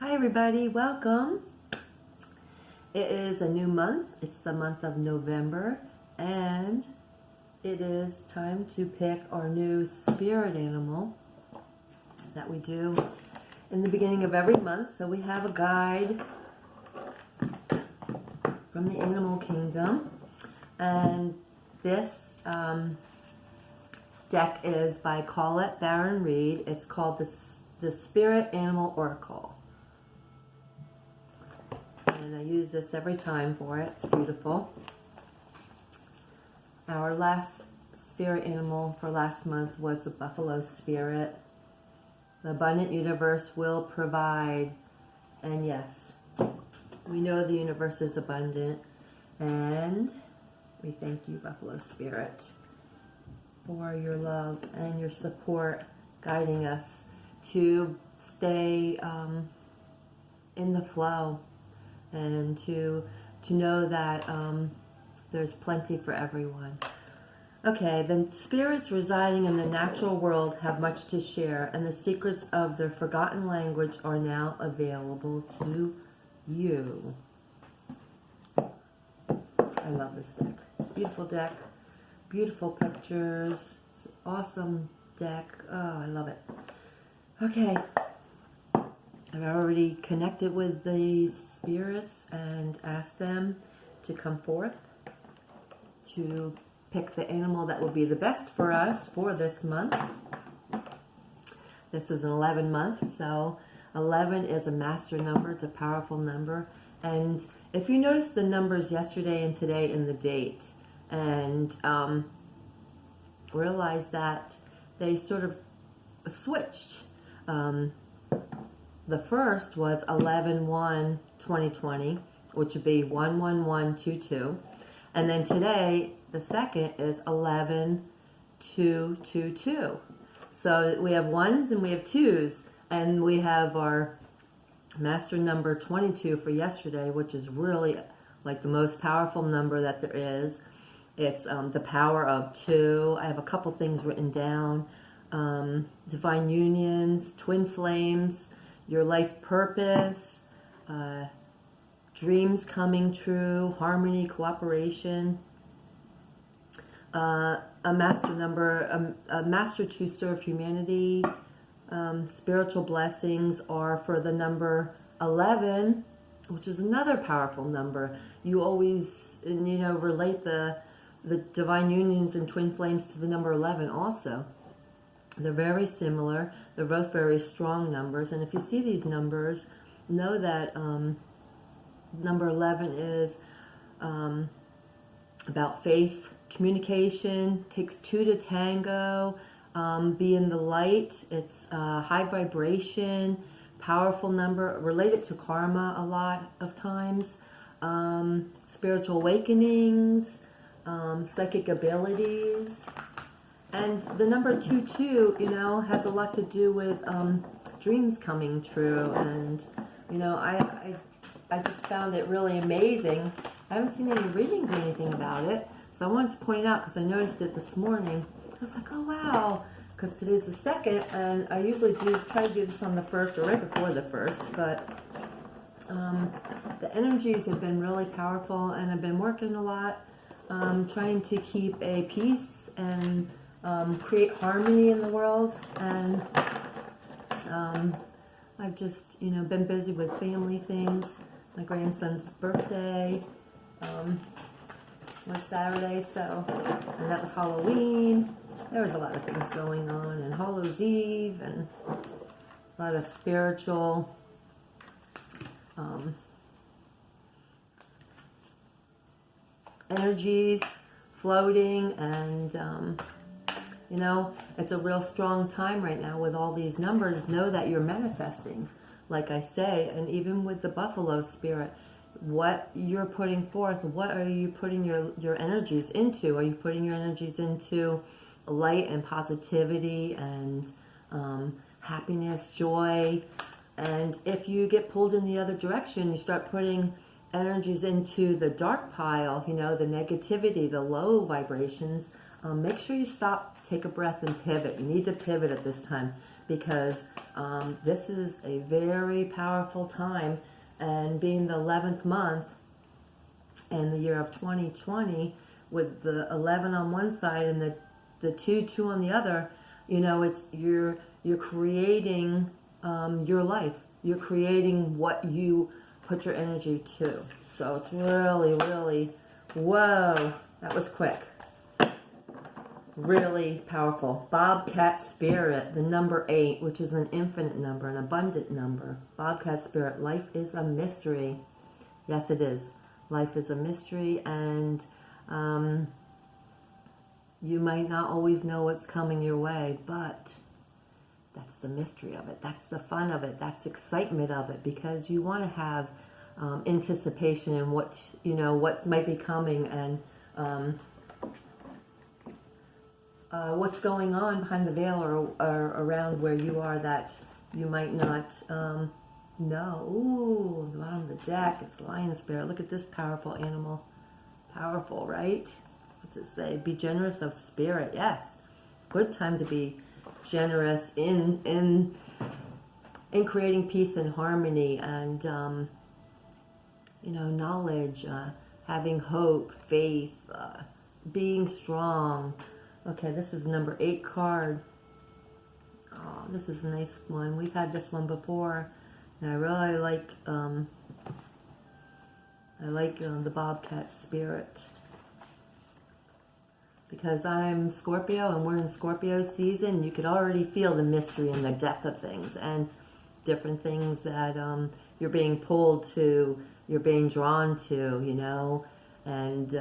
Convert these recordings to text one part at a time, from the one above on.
Hi everybody, welcome. It is a new month. It's the month of November, and it is time to pick our new spirit animal that we do in the beginning of every month. So we have a guide from the animal kingdom, and this deck is by Colette Baron Reed. It's called the Spirit Animal Oracle. And I use this every time for it. It's beautiful. Our last spirit animal for last month was the buffalo spirit. The abundant universe will provide. And yes, we know the universe is abundant. And we thank you, buffalo spirit, for your love and your support, guiding us to stay in the flow, and to know that there's plenty for everyone. Okay, the spirits residing in the natural world have much to share, and the secrets of their forgotten language are now available to you. I love this deck. Beautiful pictures. It's an awesome deck. Oh, I love it. Okay. I've already connected with the spirits and asked them to come forth to pick the animal that will be the best for us for this month. This is an 11 month, so 11 is a master number. It's a powerful number. And if you notice the numbers yesterday and today in the date, and realize that they sort of switched. The first was 11/1/2020, which would be 11122, and then today the second is 11222. So we have ones and we have twos, and we have our master number 22 for yesterday, which is really like the most powerful number that there is. It's the power of two. I have a couple things written down. Divine unions, twin flames, your life purpose, dreams coming true, harmony, cooperation, a master number, a master to serve humanity. Spiritual blessings are for the number 11, which is another powerful number. You always, relate the divine unions and twin flames to the number 11 also. They're very similar. They're both very strong numbers. And if you see these numbers, know that number 11 is about faith, communication, takes two to tango, be in the light. It's high vibration, powerful number, related to karma a lot of times, spiritual awakenings, psychic abilities. And the number 22, has a lot to do with dreams coming true. And, I just found it really amazing. I haven't seen any readings or anything about it, so I wanted to point it out because I noticed it this morning. I was like, oh, wow, because today's the 2nd, and I usually try to do this on the 1st or right before the 1st, but the energies have been really powerful, and I've been working a lot, trying to keep a peace and create harmony in the world, and I've just, been busy with family things. My grandson's birthday was Saturday, and that was Halloween. There was a lot of things going on, and Hallows Eve, and a lot of spiritual energies floating, and it's a real strong time right now with all these numbers. Know that you're manifesting, like I say, and even with the buffalo spirit, what you're putting forth, what are you putting your energies into? Are you putting your energies into light and positivity and happiness, joy? And if you get pulled in the other direction, you start putting energies into the dark pile, the negativity, the low vibrations. Make sure you stop, take a breath, and pivot. You need to pivot at this time. because this is a very powerful time, and being the 11th month in the year of 2020 with the 11 on one side and the 2 on the other, you know, it's you're creating your life. You're creating what you put your energy to. So it's really, really, whoa, that was quick. Really powerful. BOBCAT Spirit, the number 8, which is an infinite number, an abundant number. BOBCAT Spirit, life is a mystery. Yes, it is. Life is a mystery, and you might not always know what's coming your way, but that's the mystery of it. That's the fun of it. That's the excitement of it, because you want to have anticipation in what, you know, what might be coming, and what's going on behind the veil or around where you are that you might not know. Ooh, the bottom of the deck, it's Lion Spirit. Look at this powerful animal. Powerful, right? What's it say? Be generous of spirit. Yes. Good time to be generous in creating peace and harmony, and you know, knowledge, having hope, faith, being strong. Okay, this is number 8 card. Oh, this is a nice one. We've had this one before, and I really like the BOBCAT Spirit, because I'm Scorpio and we're in Scorpio season. You could already feel the mystery and the depth of things, and different things that you're being pulled to, you're being drawn to, you know, and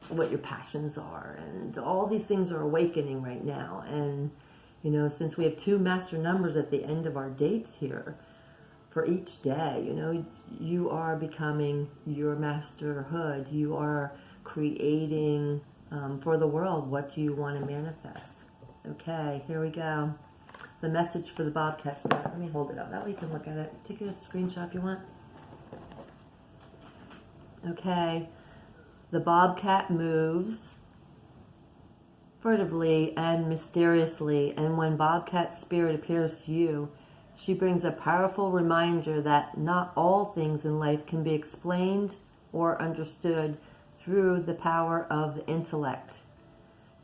what your passions are, and all these things are awakening right now. And you know, since we have 2 master numbers at the end of our dates here for each day, you know, you are becoming your masterhood. You are creating for the world. What do you want to manifest? Okay, here we go. The message for the BOBCAT Spirit. Let me hold it up. That way you can look at it. Take a screenshot if you want. Okay. The bobcat moves furtively and mysteriously, and when BOBCAT Spirit appears to you, she brings a powerful reminder that not all things in life can be explained or understood through the power of the intellect.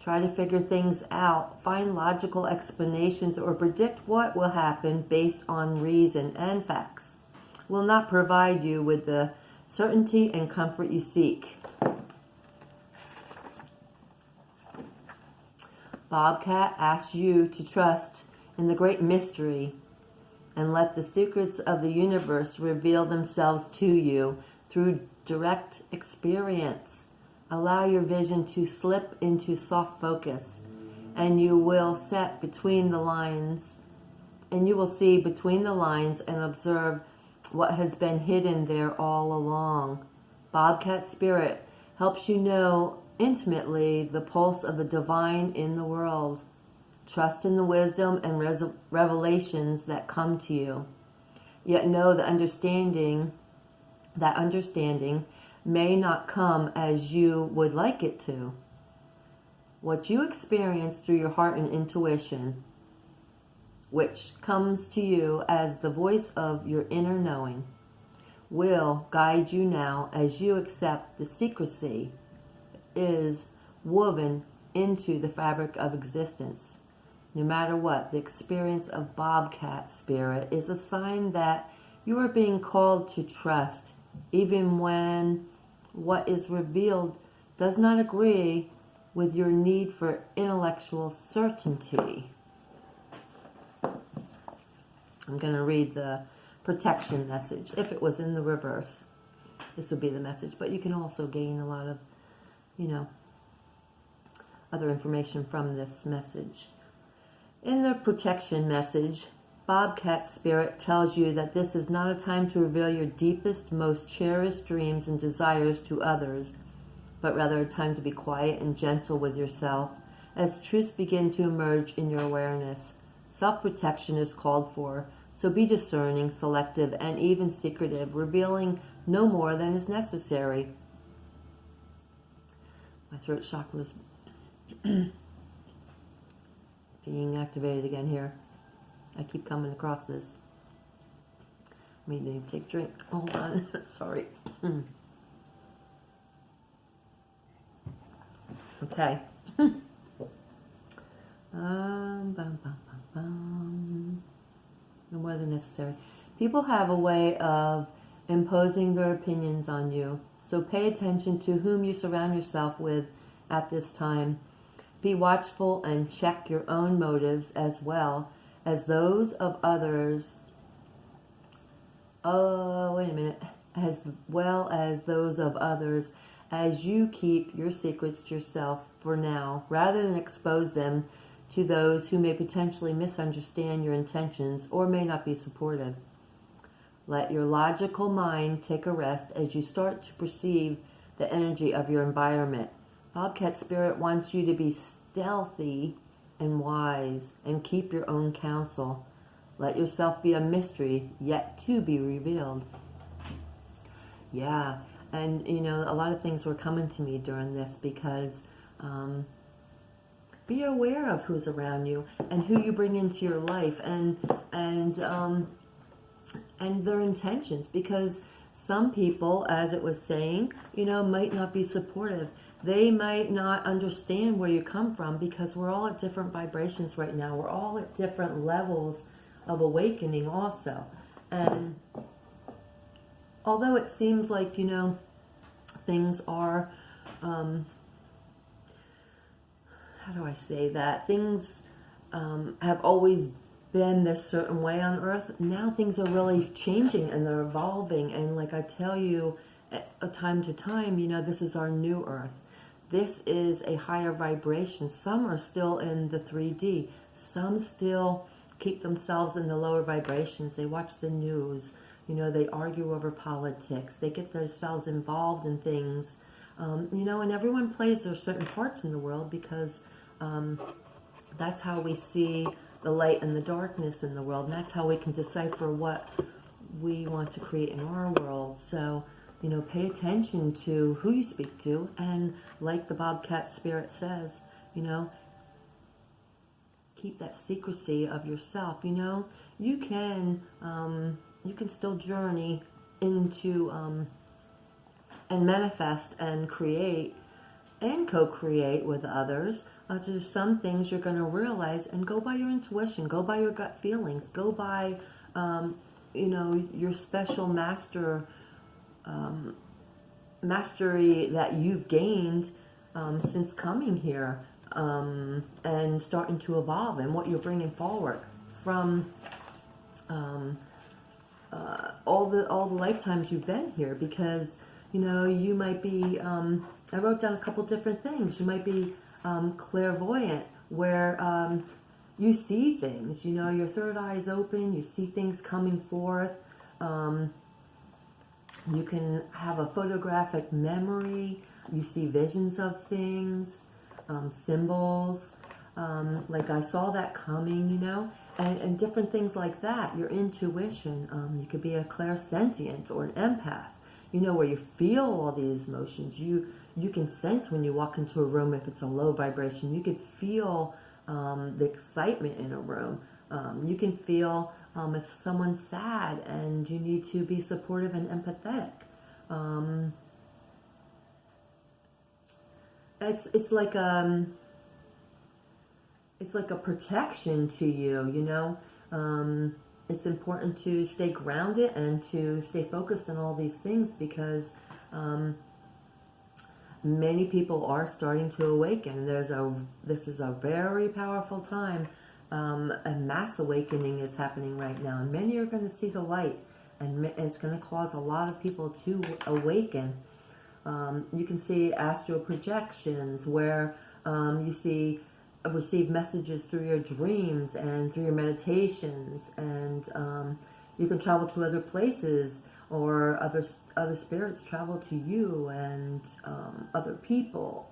Try to figure things out, find logical explanations, or predict what will happen based on reason and facts will not provide you with the certainty and comfort you seek. BOBCAT asks you to trust in the great mystery and let the secrets of the universe reveal themselves to you through direct experience. Allow your vision to slip into soft focus, and you will set between the lines, and you will see between the lines and observe what has been hidden there all along. BOBCAT Spirit helps you know intimately the pulse of the divine in the world. Trust in the wisdom and revelations that come to you. Yet know that understanding may not come as you would like it to. What you experience through your heart and intuition, which comes to you as the voice of your inner knowing, will guide you now as you accept the secrecy is woven into the fabric of existence. No matter what, the experience of BOBCAT Spirit is a sign that you are being called to trust, even when what is revealed does not agree with your need for intellectual certainty. I'm going to read the protection message. If it was in the reverse, this would be the message. But you can also gain a lot of, you know, other information from this message. In the protection message, BOBCAT Spirit tells you that this is not a time to reveal your deepest, most cherished dreams and desires to others, but rather a time to be quiet and gentle with yourself as truths begin to emerge in your awareness. Self-protection is called for, so be discerning, selective, and even secretive, revealing no more than is necessary. My throat chakra is being activated again here. I keep coming across this. Let me take a drink. Hold on. Sorry. Okay. No more than necessary. People have a way of imposing their opinions on you. So pay attention to whom you surround yourself with at this time. Be watchful and check your own motives as well as those of others. As well as those of others, as you keep your secrets to yourself for now, rather than expose them to those who may potentially misunderstand your intentions or may not be supportive. Let your logical mind take a rest as you start to perceive the energy of your environment. Bobcat Spirit wants you to be stealthy and wise and keep your own counsel. Let yourself be a mystery yet to be revealed. Yeah, and you know, a lot of things were coming to me during this because be aware of who's around you and who you bring into your life and their intentions, because some people, as it was saying, you know, might not be supportive. They might not understand where you come from, because we're all at different vibrations right now. We're all at different levels of awakening also. And although it seems like, you know, things are, how do I say that? Things have always been this certain way on Earth. Now things are really changing and they're evolving. And like I tell you, time to time, you know, this is our new Earth. This is a higher vibration. Some are still in the 3D. Some still keep themselves in the lower vibrations. They watch the news. You know, they argue over politics. They get themselves involved in things. You know, and everyone plays their certain parts in the world, because that's how we see the light and the darkness in the world. And that's how we can decipher what we want to create in our world. So, you know, pay attention to who you speak to. And like the Bobcat Spirit says, you know, keep that secrecy of yourself. You know, you can still journey into and manifest and create and co-create with others. There's some things you're going to realize, and go by your intuition, go by your gut feelings, go by you know, your special mastery that you've gained since coming here, and starting to evolve, and what you're bringing forward from all the lifetimes you've been here. Because, you know, you might be, I wrote down a couple different things. You might be clairvoyant, where you see things, you know, your third eye is open, you see things coming forth. You can have a photographic memory, you see visions of things, symbols, like I saw that coming, you know, and different things like that. Your intuition, you could be a clairsentient or an empath, you know, where you feel all these emotions. You can sense when you walk into a room if it's a low vibration. You could feel the excitement in a room. You can feel if someone's sad and you need to be supportive and empathetic. It's like a protection to you, you know. It's important to stay grounded and to stay focused on all these things, because many people are starting to awaken. This is a very powerful time. A mass awakening is happening right now, and many are going to see the light, and it's going to cause a lot of people to awaken. You can see astral projections, where you receive messages through your dreams and through your meditations, and you can travel to other places, or other spirits travel to you, and other people.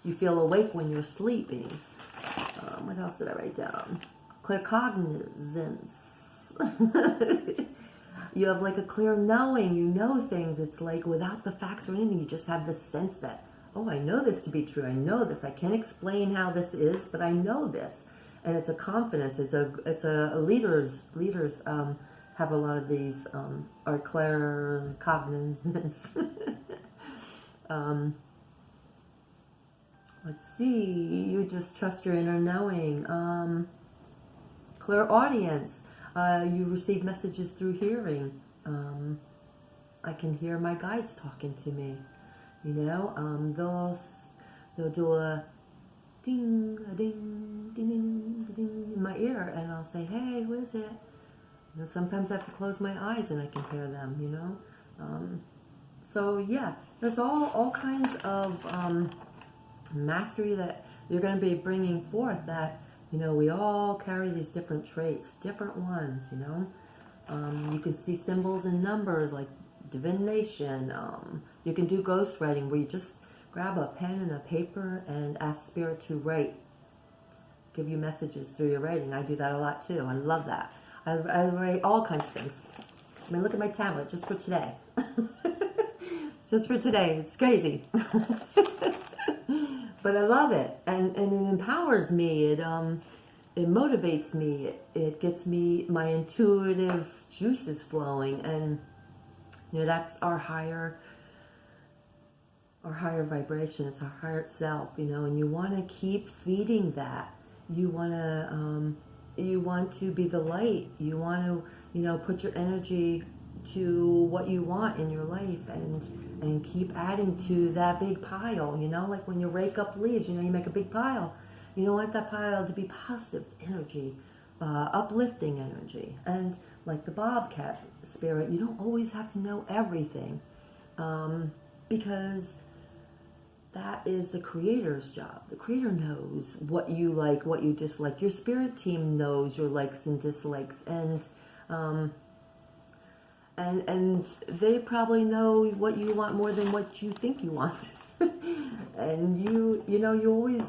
You feel awake when you're sleeping. What else did I write down? Claircognizance. You have like a clear knowing. You know things. It's like without the facts or anything. You just have the sense that, oh, I know this to be true. I know this. I can't explain how this is, but I know this. And it's a confidence. It's a leaders have a lot of these are claircognizance. Let's see. You just trust your inner knowing. Clairaudience. You receive messages through hearing. I can hear my guides talking to me. You know, they'll do a ding, a ding, ding, ding, ding in my ear, and I'll say, hey, who is it? You know, sometimes I have to close my eyes and I can hear them, you know. So yeah, there's all kinds of mastery that you're going to be bringing forth that, you know, we all carry these different traits, different ones, you know. You can see symbols and numbers like divination. You can do ghost writing where you just grab a pen and a paper and ask Spirit to write, give you messages through your writing. I do that a lot too. I love that. I write all kinds of things. I mean, look at my tablet just for today. Just for today. It's crazy. But I love it. And it empowers me. It motivates me. It gets me my intuitive juices flowing. And, you know, that's our higher vibration. It's our higher self, you know, and you want to keep feeding that. You want to be the light. You want to, you know, put your energy to what you want in your life and keep adding to that big pile, you know, like when you rake up leaves, you know, you make a big pile. You don't want that pile to be positive energy, uplifting energy. And like the BOBCAT spirit, you don't always have to know everything, because that is the creator's job. The creator knows what you like, what you dislike. Your spirit team knows your likes and dislikes, and they probably know what you want more than what you think you want. And you know, you always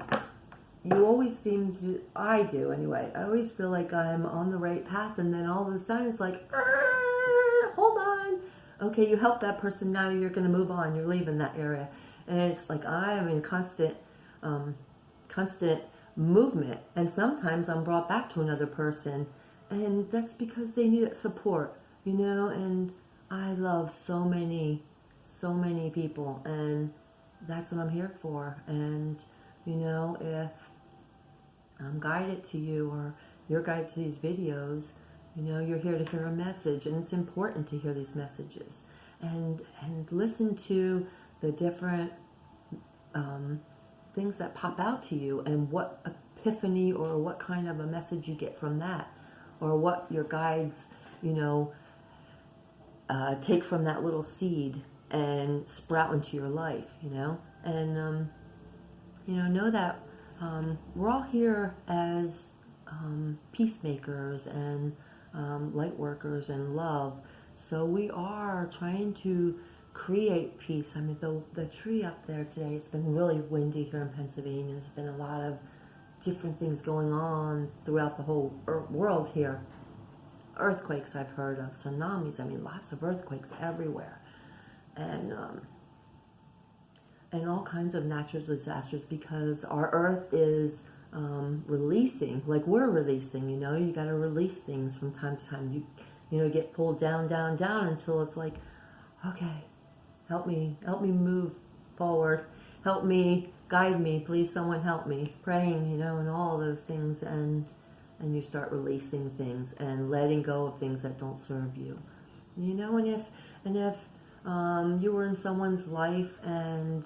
seem to, I do anyway, I always feel like I'm on the right path, and then all of a sudden it's like, hold on. Okay, you helped that person, now you're going to move on, you're leaving that area. And it's like I am in constant movement, and sometimes I'm brought back to another person, and that's because they needed support, you know. And I love so many people, and that's what I'm here for. And, you know, if I'm guided to you, or you're guided to these videos, you know, you're here to hear a message, and it's important to hear these messages and listen to the different things that pop out to you, and what epiphany or what kind of a message you get from that, or what your guides, you know, take from that little seed and sprout into your life, you know. And you know that we're all here as peacemakers and light workers and love. So we are trying to create peace. I mean, the tree up there today, it's been really windy here in Pennsylvania. There's been a lot of different things going on throughout the whole world here. Earthquakes I've heard of, tsunamis, I mean, lots of earthquakes everywhere. And all kinds of natural disasters, because our earth is releasing, like we're releasing, you know. You got to release things from time to time. You know, get pulled down, down, down, until it's like, okay, help me move forward, help me, guide me, please someone help me, praying, you know, and all those things. And you start releasing things and letting go of things that don't serve you, you know. And if you were in someone's life and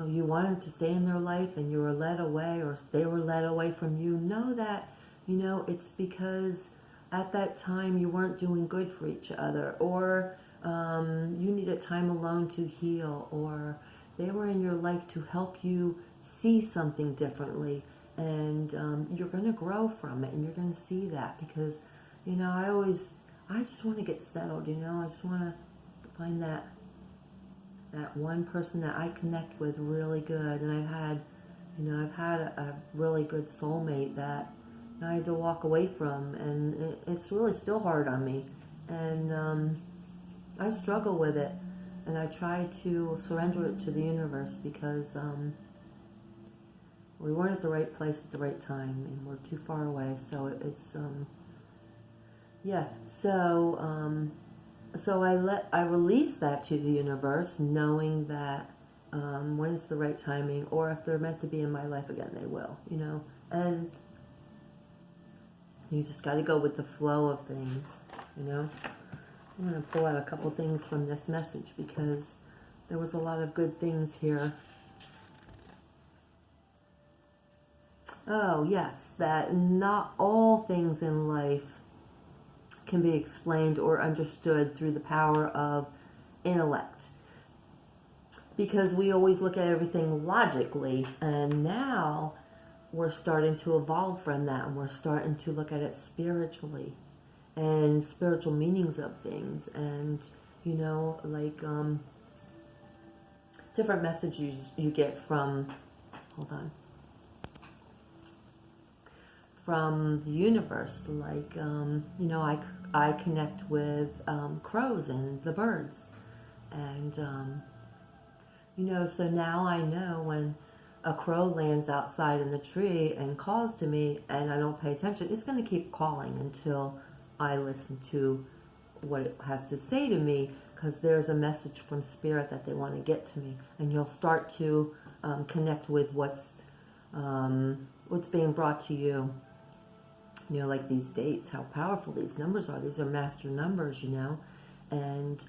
you wanted to stay in their life, and you were led away, or they were led away from you, know that, you know, it's because at that time you weren't doing good for each other, or you needed time alone to heal, or they were in your life to help you see something differently. And you're going to grow from it, and you're going to see that, because, you know, I just want to get settled, you know. I just want to find that one person that I connect with really good. And I've had a really good soulmate that I had to walk away from, and it's really still hard on me, and I struggle with it. and I try to surrender it to the universe because we weren't at the right place at the right time, and we're too far away. So it's yeah. So I release that to the universe, knowing that when it's the right timing, or if they're meant to be in my life again, they will. And you just got to go with the flow of things. I'm going to pull out a couple things from this message because there was a lot of good things here. Oh, yes, that not all things in life can be explained or understood through the power of intellect. Because we always look at everything logically, and now we're starting to evolve from that, and we're starting to look at it spiritually and spiritual meanings of things, and like different messages you get from from the universe. Like I connect with crows and the birds, and so now I know when a crow lands outside in the tree and calls to me and I don't pay attention, it's going to keep calling until I listen to what it has to say to me, because there's a message from Spirit that they want to get to me, and you'll start to connect with what's being brought to you. Like these dates, how powerful these numbers are. These are master numbers, and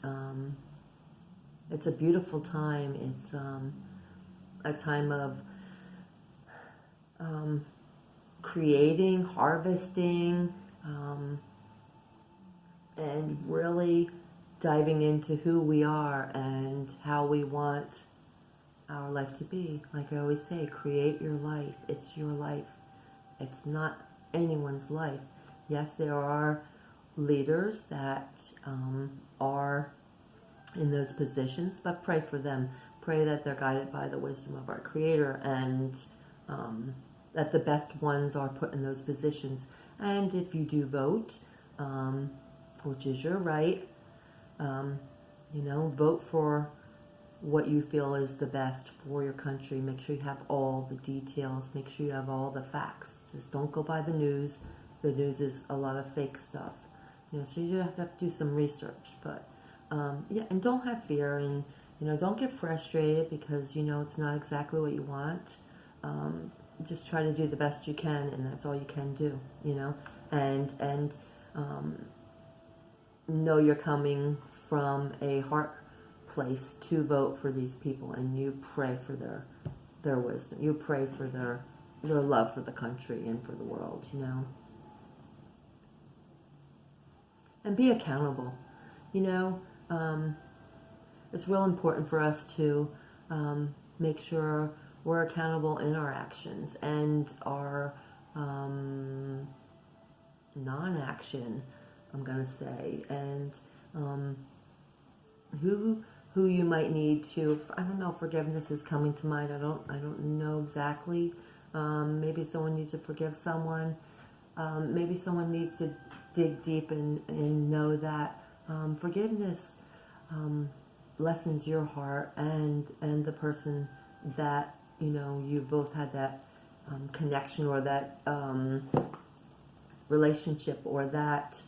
it's a beautiful time. It's a time of creating, harvesting, and really diving into who we are and how we want our life to be. Like I always say, create your life. It's your life. It's not anyone's life. Yes, there are leaders that are in those positions, but pray for them. Pray that they're guided by the wisdom of our Creator, and that the best ones are put in those positions. And if you do vote, which is your right, vote for what you feel is the best for your country. Make sure you have all the details. Make sure you have all the facts. Just don't go by the news. The news is a lot of fake stuff. So you have to do some research. But yeah, and don't have fear, and don't get frustrated because it's not exactly what you want. Just try to do the best you can, and that's all you can do. And know you're coming from a heart place to vote for these people, and you pray for their wisdom. You pray for their love for the country and for the world, and be accountable. It's real important for us to make sure we're accountable in our actions and our non-action, I'm gonna say, and who you might need to, I don't know, forgiveness is coming to mind. I don't know exactly. Maybe someone needs to forgive someone. Maybe someone needs to dig deep and know that forgiveness lessens your heart and the person that you both had that connection, or that relationship, or that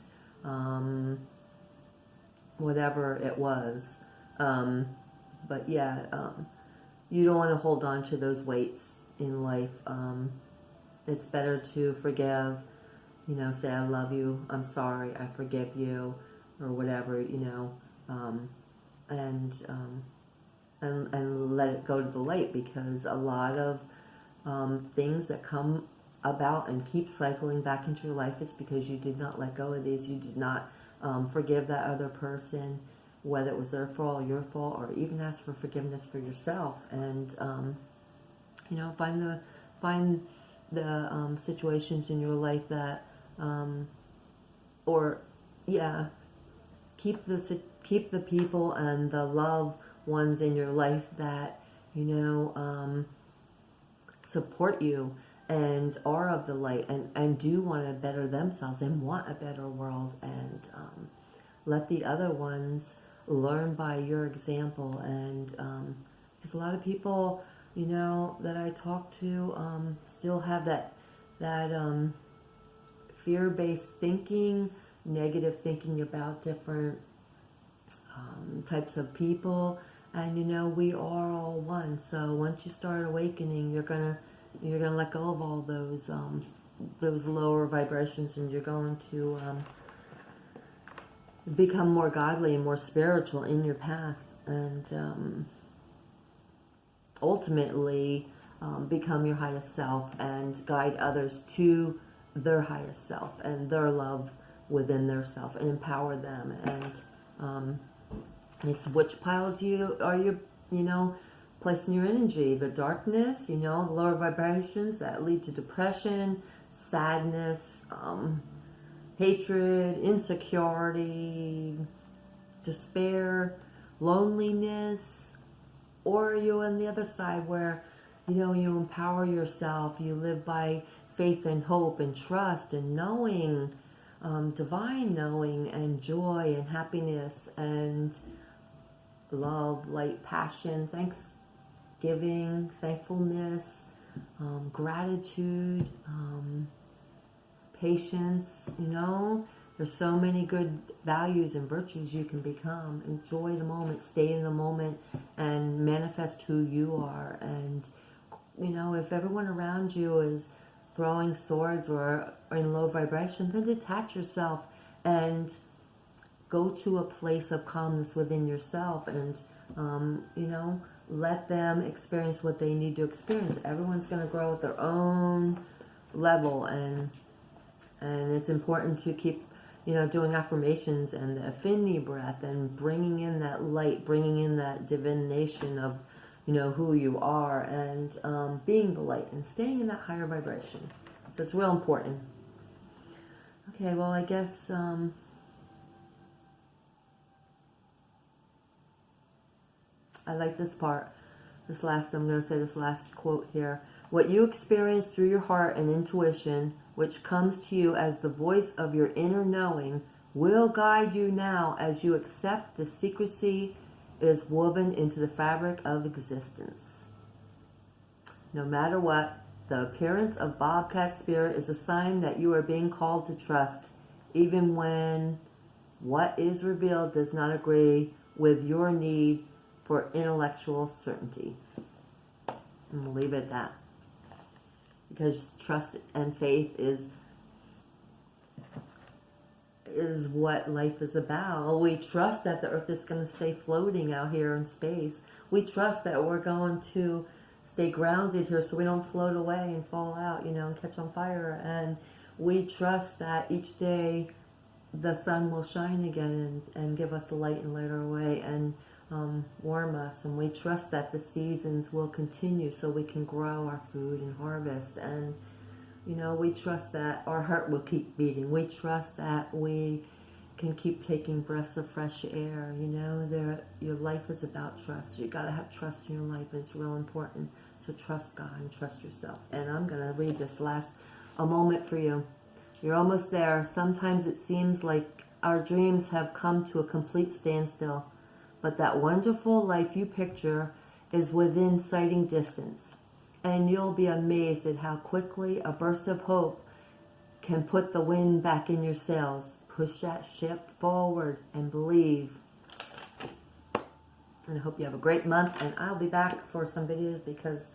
whatever it was. But yeah, you don't want to hold on to those weights in life. It's better to forgive, say I love you, I'm sorry, I forgive you, or whatever, and let it go to the light, because a lot of things that come about and keep cycling back into your life, it's because you did not let go of these. You did not forgive that other person, whether it was their fault or your fault, or even ask for forgiveness for yourself. And find the situations in your life that keep the people and the loved ones in your life that support you and are of the light, and do want to better themselves and want a better world, and let the other ones learn by your example. And because a lot of people, you know, that I talk to still have that fear-based thinking, negative thinking about different types of people. And you know, we are all one. So once you start awakening, you're gonna let go of all those lower vibrations, and you're going to become more godly and more spiritual in your path, and ultimately become your highest self and guide others to their highest self and their love within their self, and empower them. And it's which pile are you placing your energy? The darkness, the lower vibrations that lead to depression, sadness, hatred, insecurity, despair, loneliness? Or are you on the other side where, you empower yourself, you live by faith and hope and trust and knowing, divine knowing and joy and happiness and love, light, passion, thanksgiving, thankfulness, gratitude, patience, There's so many good values and virtues you can become. Enjoy the moment, stay in the moment, and manifest who you are. And, if everyone around you is throwing swords or in low vibration, then detach yourself and go to a place of calmness within yourself, and, let them experience what they need to experience. Everyone's going to grow at their own level, and it's important to keep, doing affirmations and the affinity breath and bringing in that light, bringing in that divination of, who you are, and being the light and staying in that higher vibration. So it's real important. Okay, well, I guess I like this part. I'm going to say this last quote here. What you experience through your heart and intuition, which comes to you as the voice of your inner knowing, will guide you now as you accept the secrecy is woven into the fabric of existence. No matter what, the appearance of BOBCAT Spirit is a sign that you are being called to trust, even when what is revealed does not agree with your need for intellectual certainty. And we'll leave it at that. Because trust and faith is what life is about. We trust that the earth is going to stay floating out here in space. We trust that we're going to stay grounded here so we don't float away and fall out, and catch on fire. And we trust that each day the sun will shine again and give us a light and light our way and warm us. And we trust that the seasons will continue so we can grow our food and harvest. And we trust that our heart will keep beating. We trust that we can keep taking breaths of fresh air. Your life is about trust. You got to have trust in your life, and it's real important. So trust God and trust yourself. And I'm going to read this a moment for you. You're almost there. Sometimes it seems like our dreams have come to a complete standstill, but that wonderful life you picture is within sighting distance. And you'll be amazed at how quickly a burst of hope can put the wind back in your sails. Push that ship forward and believe. And I hope you have a great month. And I'll be back for some videos because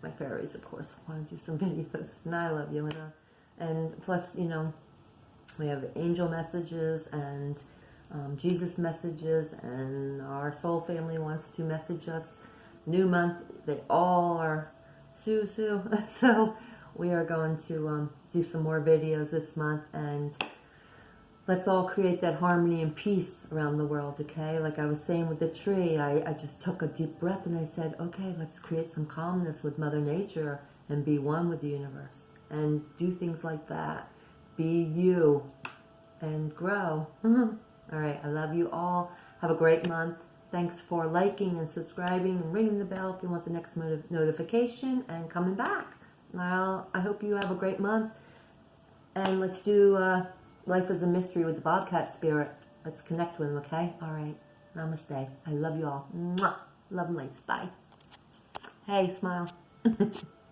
my fairies, of course, want to do some videos. And I love you. And plus, we have angel messages and Jesus messages, and our soul family wants to message us. New month, they all are Sue. So we are going to do some more videos this month, and let's all create that harmony and peace around the world, okay? Like I was saying with the tree, I just took a deep breath and I said, okay, let's create some calmness with Mother Nature and be one with the universe and do things like that. Be you and grow. All right, I love you all. Have a great month. Thanks for liking and subscribing and ringing the bell if you want the next notification and coming back. Well, I hope you have a great month. And let's do Life is a Mystery with the BOBCAT Spirit. Let's connect with him, okay? All right. Namaste. I love you all. Mwah. Love and lights. Bye. Hey, smile.